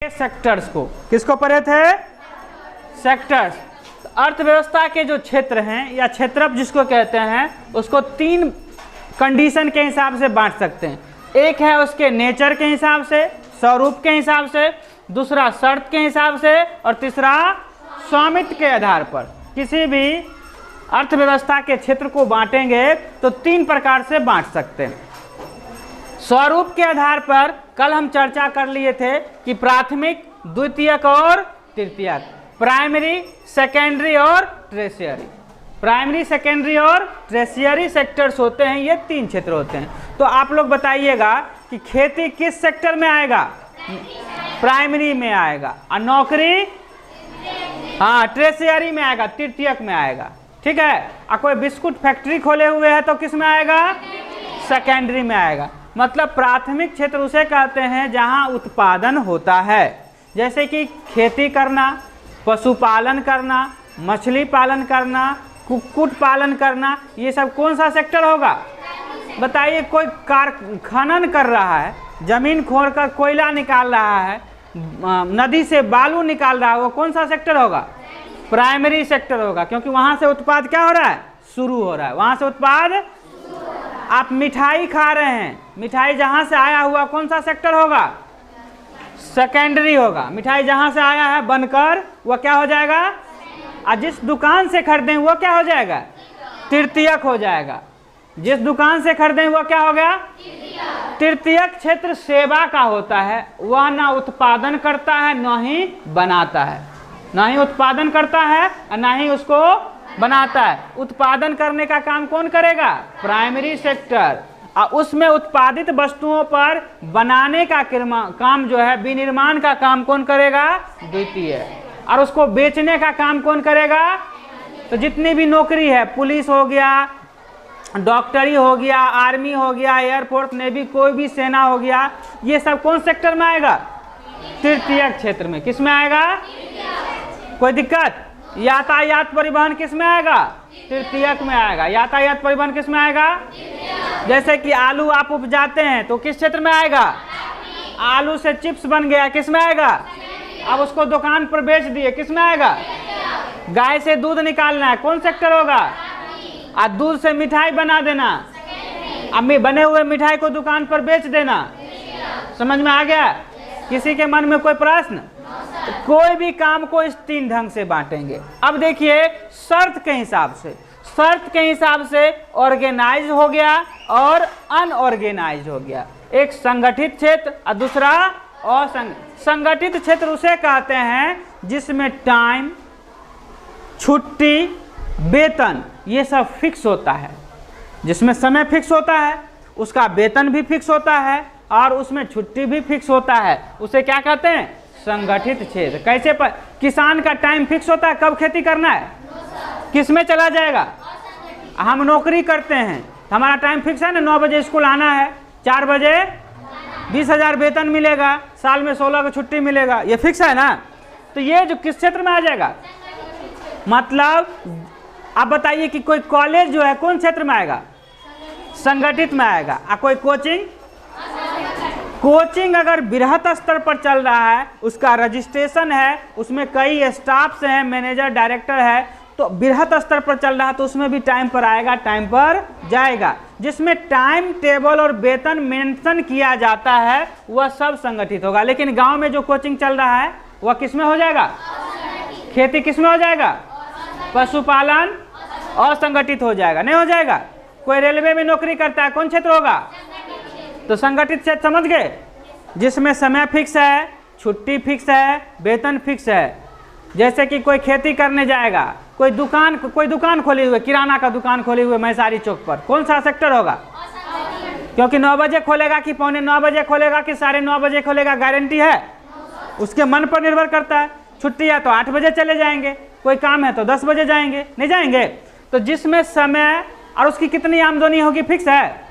Sectors को, किसको पढ़े थे? सेक्टर्स। अर्थव्यवस्था के जो क्षेत्र हैं या क्षेत्रफ जिसको कहते हैं, उसको 3 कंडीशन के हिसाब से बांट सकते हैं। एक है उसके नेचर के हिसाब से, स्वरूप के हिसाब से, दूसरा शर्त के हिसाब से, और तीसरा स्वामित्व के आधार पर। किसी भी अर्थव्यवस्था के क्षेत्र को बांटेंगे तो 3 प्रकार से बांट सकते हैं। स्वरूप के आधार पर कल हम चर्चा कर लिए थे कि प्राथमिक, द्वितीयक और तृतीयक, प्राइमरी, सेकेंडरी और ट्रेशियरी। प्राइमरी, सेकेंडरी और ट्रेशियरी सेक्टर्स होते हैं, ये 3 क्षेत्र होते हैं। तो आप लोग बताइएगा कि खेती किस सेक्टर में आएगा? प्राइमरी में आएगा। और नौकरी हाँ ट्रेशियरी में आएगा, तृतीयक में आएगा। ठीक है। और कोई बिस्कुट फैक्ट्री खोले हुए है तो किस में आएगा? सेकेंडरी में आएगा। मतलब प्राथमिक क्षेत्र उसे कहते हैं जहां उत्पादन होता है, जैसे कि खेती करना, पशुपालन करना, मछली पालन करना, कुक्कुट पालन करना, ये सब कौन सा सेक्टर होगा? बताइए। कोई खनन कर रहा है, जमीन खोदकर कोयला निकाल रहा है, नदी से बालू निकाल रहा है, वो कौन सा सेक्टर होगा? प्राइमरी सेक्टर होगा, क्योंकि वहां से उत्पाद क्या हो रहा है? शुरू हो रहा है। वहां से उत्पाद। आप मिठाई खा रहे हैं, मिठाई जहां से आया हुआ कौन सा सेक्टर होगा? सेकेंडरी होगा। मिठाई जहां से आया है बनकर, वह क्या हो जाएगा? और जिस दुकान से खरीदें वो क्या हो जाएगा? तृतीयक हो जाएगा। जिस दुकान से खरीदें वो क्या हो गया? तृतीयक क्षेत्र सेवा का होता है। वह ना उत्पादन करता है न ही बनाता है, ना ही उत्पादन करता है और ना ही उसको बनाता है। उत्पादन करने का काम कौन करेगा? Primary sector. और उसमें उत्पादित वस्तुओं पर बनाने का काम जो है, विनिर्माण का काम कौन करेगा? द्वितीय। और उसको बेचने का काम कौन करेगा? तो जितनी भी नौकरी है, पुलिस हो गया, डॉक्टरी हो गया, आर्मी हो गया, एयरफोर्स, नेवी, कोई भी सेना हो गया, ये सब कौन सेक्टर में आएगा? तृतीयक क्षेत्र में। किस में आएगा? कोई दिक्कत? यातायात परिवहन किस में आएगा? तृतीयक में आएगा। यातायात परिवहन किस में आएगा? जैसे कि आलू आप उपजाते हैं तो किस क्षेत्र में आएगा? आलू से चिप्स बन गया, किस में आएगा? अब उसको दुकान पर बेच दिए, किस में आएगा? गाय से दूध निकालना है, कौन सेक्टर होगा? और दूध से मिठाई बना देना, अब बने हुए मिठाई को दुकान पर बेच देना। समझ में आ गया? किसी के मन में कोई प्रश्न? कोई भी काम को इस 3 ढंग से बांटेंगे। अब देखिए शर्त के हिसाब से, शर्त के हिसाब से ऑर्गेनाइज हो गया और अनऑर्गेनाइज हो गया। एक संगठित क्षेत्र और दूसरा असंगठित क्षेत्र उसे कहते हैं जिसमें टाइम, छुट्टी, वेतन ये सब फिक्स होता है। जिसमें समय फिक्स होता है, उसका वेतन भी फिक्स होता है और उसमें छुट्टी भी फिक्स होता है, उसे क्या कहते हैं? संगठित क्षेत्र। कैसे किसान का टाइम फिक्स होता है, कब खेती करना है, किस में चला जाएगा? हम नौकरी करते हैं, हमारा टाइम फिक्स है ना, 9 बजे स्कूल आना है, 4 बजे 20,000 वेतन मिलेगा, साल में 16 को छुट्टी मिलेगा, ये फिक्स है ना। तो ये जो किस क्षेत्र में आ जाएगा? मतलब आप बताइए कि कोई कॉलेज जो है कौन क्षेत्र में आएगा? संगठित में आएगा। और कोई कोचिंग अगर बृहत स्तर पर चल रहा है, उसका रजिस्ट्रेशन है, उसमें कई स्टाफ्स हैं, मैनेजर, डायरेक्टर है, तो बृहत स्तर पर चल रहा है तो उसमें भी टाइम पर आएगा, टाइम पर जाएगा। जिसमें टाइम टेबल और वेतन मेंशन किया जाता है वह सब संगठित होगा। लेकिन गांव में जो कोचिंग चल रहा है वह किस में हो जाएगा? खेती किस में हो जाएगा? पशुपालन असंगठित हो जाएगा, नहीं हो जाएगा। कोई रेलवे में नौकरी करता है, कौन क्षेत्र होगा? तो संगठित क्षेत्र, समझ गए? जिसमें समय फिक्स है, छुट्टी फिक्स है, वेतन फिक्स है। जैसे कि कोई खेती करने जाएगा, कोई दुकान खोली हुई, किराना का दुकान खोली हुई मैसारी चौक पर, कौन सा सेक्टर होगा? क्योंकि 9 बजे खोलेगा कि पौने 9 बजे खोलेगा कि 9:30 बजे खोलेगा, गारंटी है? उसके मन पर निर्भर करता है। छुट्टी है तो 8 बजे चले जाएंगे, कोई काम है तो 10 बजे जाएंगे, नहीं जाएंगे। तो जिसमें समय और उसकी कितनी आमदनी होगी फिक्स है।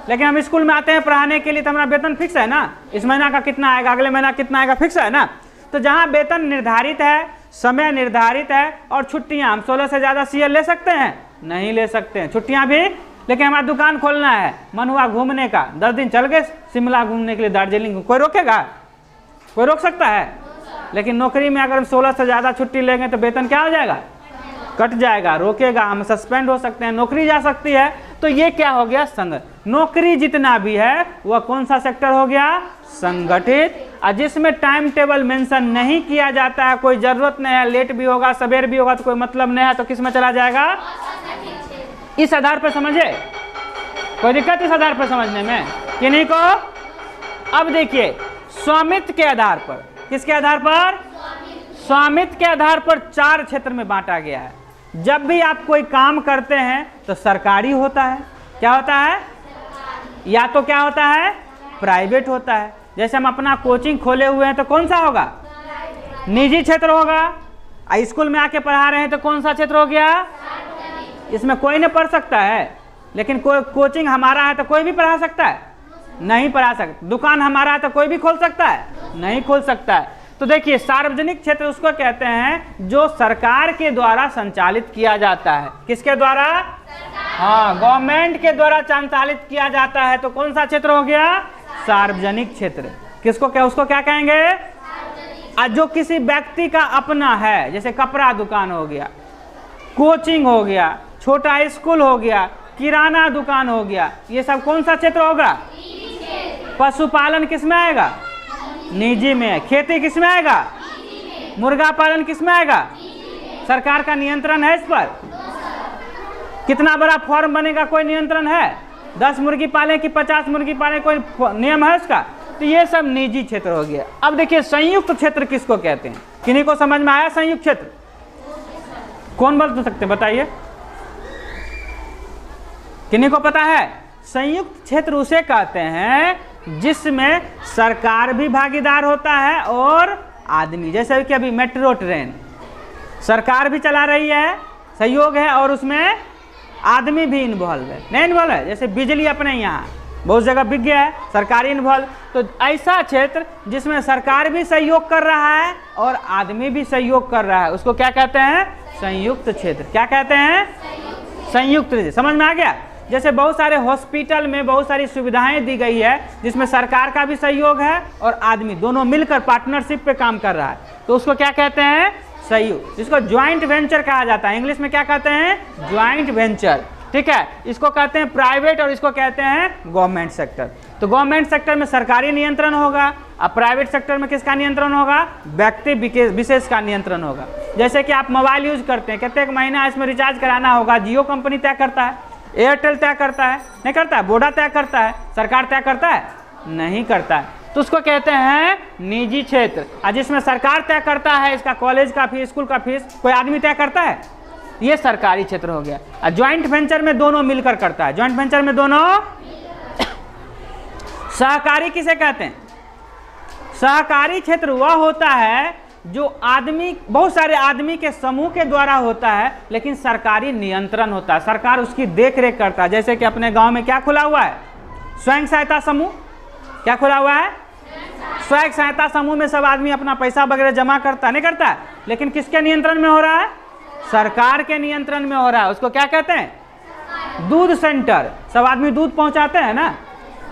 लेकिन हम स्कूल में आते हैं पढ़ाने के लिए तो हमारा वेतन फिक्स है ना, इस महीना का कितना आएगा, अगले महीना कितना आएगा, फिक्स है ना। तो जहाँ वेतन निर्धारित है, समय निर्धारित है और छुट्टियाँ, हम 16 से ज़्यादा सीएल ले सकते हैं? नहीं ले सकते हैं, छुट्टियाँ भी। लेकिन हमारा दुकान खोलना है, मन हुआ घूमने का, 10 दिन चल गए शिमला घूमने के लिए, दार्जिलिंग, कोई रोकेगा? कोई रोक सकता है? लेकिन नौकरी में अगर हम 16 से ज़्यादा छुट्टी लेंगे तो वेतन क्या हो जाएगा? कट जाएगा, रोकेगा, हम सस्पेंड हो सकते हैं, नौकरी जा सकती है। तो ये क्या हो गया? नौकरी जितना भी है वह कौन सा सेक्टर हो गया? संगठित। और जिसमें टाइम टेबल मेंशन नहीं किया जाता है, कोई जरूरत नहीं है, लेट भी होगा सवेर भी होगा तो कोई मतलब नहीं है, तो किस में चला जाएगा? इस आधार पर समझे? कोई दिक्कत इस आधार पर समझने में कि नहीं को? अब देखिए, स्वामित्व के आधार पर, किसके आधार पर? स्वामित्व के आधार पर 4 क्षेत्र में बांटा गया है। जब भी आप कोई काम करते हैं तो सरकारी होता है, क्या होता है? या तो क्या होता है? प्राइवेट होता है। जैसे हम अपना कोचिंग खोले हुए हैं तो कौन सा होगा? निजी क्षेत्र होगा। स्कूल में आके पढ़ा रहे हैं तो कौन सा क्षेत्र हो गया? इसमें कोई नहीं पढ़ सकता है, लेकिन कोई कोचिंग हमारा है तो कोई भी पढ़ा सकता है? नहीं पढ़ा सकता। दुकान हमारा है तो कोई भी खोल सकता है? नहीं खोल सकता है। तो देखिए, सार्वजनिक क्षेत्र उसको कहते हैं जो सरकार के द्वारा संचालित किया जाता है। किसके द्वारा? हाँ, गवर्नमेंट के द्वारा संचालित किया जाता है। तो कौन सा क्षेत्र हो गया? सार्वजनिक क्षेत्र। किसको क्या, उसको क्या कहेंगे? जो किसी व्यक्ति का अपना है, जैसे कपड़ा दुकान हो गया, कोचिंग हो गया, छोटा स्कूल हो गया, किराना दुकान हो गया, ये सब कौन सा क्षेत्र होगा? पशुपालन किस में आएगा? निजी में। खेती किस में आएगा? मुर्गा पालन किस में आएगा? सरकार का नियंत्रण है इस पर? कितना बड़ा फॉर्म बनेगा, कोई नियंत्रण है? 10 मुर्गी पाले कि 50 मुर्गी पाले, कोई नियम है उसका? तो ये सब निजी क्षेत्र हो गया। अब देखिए, संयुक्त क्षेत्र किसको कहते हैं? किन्हीं को समझ में आया संयुक्त क्षेत्र? कौन बोल सकते हैं, बताइए? किन्हीं को पता है? संयुक्त क्षेत्र उसे कहते हैं जिसमें सरकार भी भागीदार होता है और आदमी। जैसे कि अभी मेट्रो ट्रेन सरकार भी चला रही है, सहयोग है, और उसमें आदमी भी इन्वॉल्व है, नहीं इन्वॉल्व है? जैसे बिजली अपने यहाँ बहुत जगह बिक गया है, सरकारी इन्वॉल्व। तो ऐसा क्षेत्र जिसमें सरकार भी सहयोग कर रहा है और आदमी भी सहयोग कर रहा है, उसको क्या कहते हैं? संयुक्त क्षेत्र। क्या कहते हैं? संयुक्त। समझ में आ गया? जैसे बहुत सारे हॉस्पिटल में बहुत सारी सुविधाएं दी गई है जिसमें सरकार का भी सहयोग है और आदमी, दोनों मिलकर पार्टनरशिप पे काम कर रहा है, तो उसको क्या कहते हैं? सहयोग। जिसको ज्वाइंट वेंचर कहा जाता है, इंग्लिश में क्या कहते हैं? Joint venture. ठीक है, इसको कहते हैं प्राइवेट और इसको कहते हैं गवर्नमेंट सेक्टर। तो गवर्नमेंट सेक्टर में सरकारी नियंत्रण होगा और प्राइवेट सेक्टर में किसका नियंत्रण होगा? व्यक्ति विशेष का नियंत्रण होगा। जैसे कि आप मोबाइल यूज करते हैं, कितने महीना इसमें रिचार्ज कराना होगा, जियो कंपनी तय करता है, एयरटेल तय करता है, नहीं करता है? वोडा तय करता है, सरकार तय करता है? नहीं करता है। तो उसको कहते हैं निजी क्षेत्र। और जिसमें सरकार तय करता है, इसका कॉलेज का फीस, स्कूल का फीस, कोई आदमी तय करता है, ये सरकारी क्षेत्र हो गया। और ज्वाइंट वेंचर में दोनों मिलकर करता है, ज्वाइंट वेंचर में दोनों। सहकारी किसे कहते हैं? सहकारी क्षेत्र वह होता है जो आदमी, बहुत सारे आदमी के समूह के द्वारा होता है, लेकिन सरकारी नियंत्रण होता है, सरकार उसकी देख रेख करता है। जैसे कि अपने गांव में क्या खुला हुआ है? स्वयं सहायता समूह। क्या खुला हुआ है? स्वयं सहायता समूह में सब आदमी अपना पैसा वगैरह जमा करता है, नहीं करता है? लेकिन किसके नियंत्रण में हो रहा है? सरकार के नियंत्रण में हो रहा है। उसको क्या कहते हैं? दूध सेंटर। सब आदमी दूध पहुंचाते हैं ना,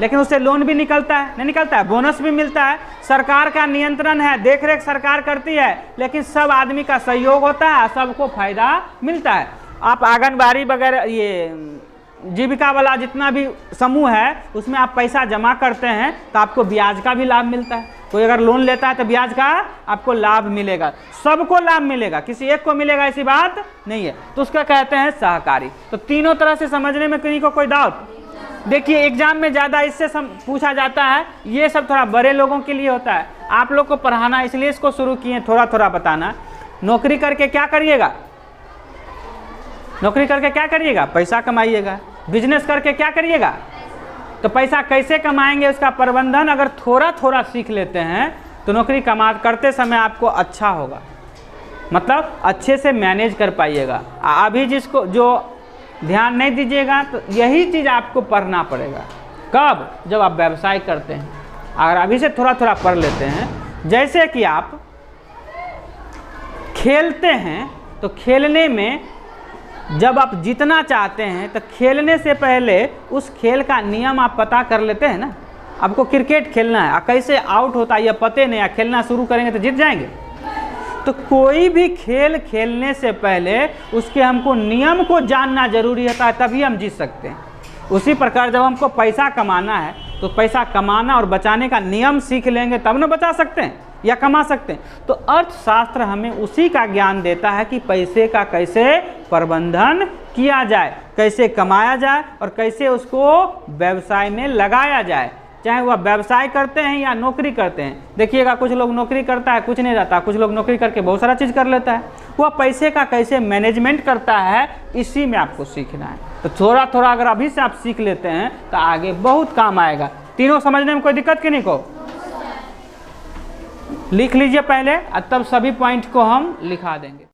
लेकिन उससे लोन भी निकलता है, नहीं निकलता है? बोनस भी मिलता है। सरकार का नियंत्रण है, देखरेख सरकार करती है, लेकिन सब आदमी का सहयोग होता है, सबको फायदा मिलता है। आप आंगनबाड़ी वगैरह, ये जीविका वाला जितना भी समूह है, उसमें आप पैसा जमा करते हैं तो आपको ब्याज का भी लाभ मिलता है। कोई अगर लोन लेता है तो ब्याज का आपको लाभ मिलेगा, सबको लाभ मिलेगा, किसी एक को मिलेगा ऐसी बात नहीं है। तो उसका कहते हैं सहकारी। तो तीनों तरह से समझने में किसी को कोई डाउट? देखिए, एग्जाम में ज़्यादा इससे पूछा जाता है, ये सब थोड़ा बड़े लोगों के लिए होता है। आप लोग को पढ़ाना इसलिए इसको शुरू किए, थोड़ा थोड़ा बताना। नौकरी करके क्या करिएगा? नौकरी करके क्या करिएगा? पैसा कमाइएगा। बिजनेस करके क्या करिएगा? तो पैसा कैसे कमाएंगे उसका प्रबंधन अगर थोड़ा थोड़ा सीख लेते हैं तो नौकरी करते समय आपको अच्छा होगा, मतलब अच्छे से मैनेज कर पाइएगा। अभी जिसको जो ध्यान नहीं दीजिएगा तो यही चीज़ आपको पढ़ना पड़ेगा। कब? जब आप व्यवसाय करते हैं। अगर अभी से थोड़ा थोड़ा पढ़ लेते हैं, जैसे कि आप खेलते हैं तो खेलने में जब आप जीतना चाहते हैं तो खेलने से पहले उस खेल का नियम आप पता कर लेते हैं ना। आपको क्रिकेट खेलना है, कैसे आउट होता है ये पते नहीं, या खेलना शुरू करेंगे तो जीत जाएंगे। तो कोई भी खेल खेलने से पहले उसके हमको नियम को जानना जरूरी होता है, तभी हम जीत सकते हैं। उसी प्रकार जब हमको पैसा कमाना है तो पैसा कमाना और बचाने का नियम सीख लेंगे तब न बचा सकते हैं या कमा सकते हैं। तो अर्थशास्त्र हमें उसी का ज्ञान देता है कि पैसे का कैसे प्रबंधन किया जाए, कैसे कमाया जाए और कैसे उसको व्यवसाय में लगाया जाए, चाहे वह व्यवसाय करते हैं या नौकरी करते हैं। देखिएगा कुछ लोग नौकरी करता है कुछ नहीं रहता, कुछ लोग नौकरी करके बहुत सारा चीज़ कर लेता है। वह पैसे का कैसे मैनेजमेंट करता है, इसी में आपको सीखना है। तो थोड़ा थोड़ा अगर अभी से आप सीख लेते हैं तो आगे बहुत काम आएगा। तीनों समझने में कोई दिक्कत की नहीं को लिख लीजिए पहले, तब सभी पॉइंट को हम लिखा देंगे।